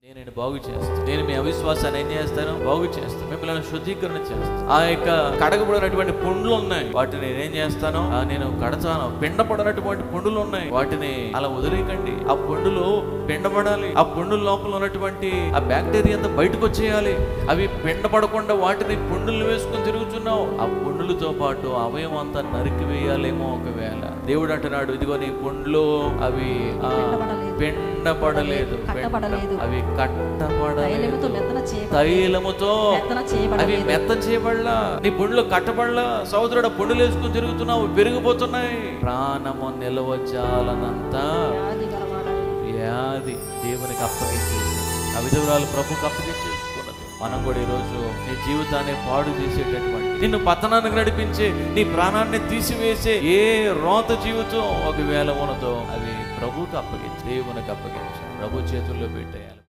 నేను బాగు చేస్తాను. నేను మీ అవిశ్వాసాన్ని ఏం చేస్తాను? బాగు చేస్తాను. మిమ్మల్ని శుద్ధీకరణ చేస్తాను. ఆ యొక్క కడగబడినటువంటి పుండ్లు ఉన్నాయి, వాటిని నేనేం చేస్తాను? నేను కడతాను. పిండపడినటువంటి పుండులు ఉన్నాయి, వాటిని అలా వదిలేయకండి. ఆ పుండులు పిండబడాలి. ఆ పుండుల లోపల ఉన్నటువంటి ఆ బ్యాక్టీరియా అంతా బయటకు వచ్చేయాలి. అవి పిండపడకుండా వాటిని పుండులు వేసుకుని తిరుగుతున్నావు. ఆ పుండులతో పాటు అవయవం అంతా నరికి వేయాలేమో ఒకవేళ. దేవుడు అంటున్నాడు, ఇదిగో నీ పుండ్లు అవి పిండపడలేదు, అవి తైలముతో అవి మెత్తం చేయబడలా. నీ పుండ్లు కట్టబడలా. సహోదరుడు పుండులు వేసుకుని తిరుగుతున్నావు, పెరిగిపోతున్నాయి. ప్రాణము నిలవజాలనంత వ్యాధి దేవునికి అప్పగించేసి ఆ విధురాలు ప్రభుకి అప్పగించేసుకున్నది. మనం కూడా ఈరోజు నీ జీవితాన్ని పాడు చేసేటటువంటి, నిన్ను పతనానికి నడిపించే, నీ ప్రాణాన్ని తీసివేసే ఏ రోత జీవితం ఒకవేళ ఉన్నదో అవి ప్రభుకి అప్పగించి, దేవునికి అప్పగించి ప్రభు చేతుల్లో పెట్టేయాలి.